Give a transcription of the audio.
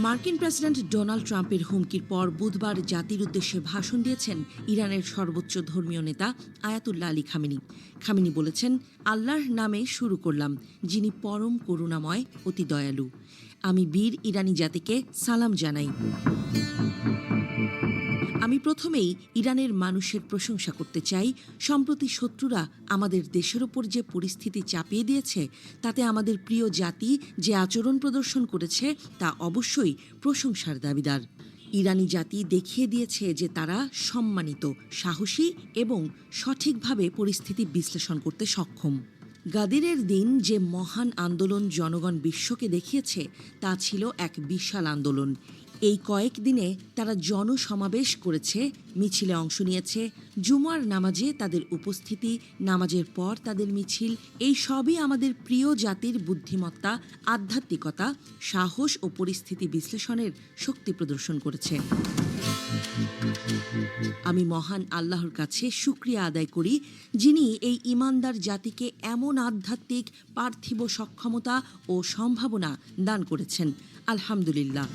মার্কিন president Donald ট্রাম্পের হুমকির পর বুধবার জাতির উদ্দেশ্যে ভাষণ দিয়েছেন ইরানের সর্বোচ্চ ধর্মীয় নেতা আয়াতুল্লাহ আলী খামেনি। খামেনি বলেছেন, আল্লাহর নামে শুরু করলাম, যিনি পরম করুণাময়, অতি দয়ালু। আমি বীর ইরানি জাতিকে সালাম জানাই। আমি প্রথমেই ইরানের মানুষের প্রশংসা করতে চাই। সম্প্রতি শত্রুরা আমাদের দেশের ওপর যে পরিস্থিতি চাপিয়ে দিয়েছে, তাতে আমাদের প্রিয় জাতি যে আচরণ প্রদর্শন করেছে তা অবশ্যই প্রশংসার দাবিদার। ইরানি জাতি দেখিয়ে দিয়েছে যে তারা সম্মানিত, সাহসী এবং সঠিকভাবে পরিস্থিতি বিশ্লেষণ করতে সক্ষম। গাদিরের দিন যে মহান আন্দোলন জনগণ বিশ্বকে দেখিয়েছে, তা ছিল এক বিশাল আন্দোলন। এই কয়েকদিনে তারা জনসমাবেশ করেছে, মিছিলে অংশ নিয়েছে, জুমার নামাজে তাদের উপস্থিতি, নামাজের পর তাদের মিছিল, এই সবই আমাদের প্রিয় জাতির বুদ্ধিমত্তা, আধ্যাত্মিকতা, সাহস ও পরিস্থিতি বিশ্লেষণের শক্তি প্রদর্শন করেছে। আমি মহান আল্লাহর কাছে শুকরিয়া আদায় করি, যিনি এই ঈমানদার জাতিকে এমন আধ্যাত্মিক পার্থিব সক্ষমতা ও সম্ভাবনা দান করেছেন। আলহামদুলিল্লাহ।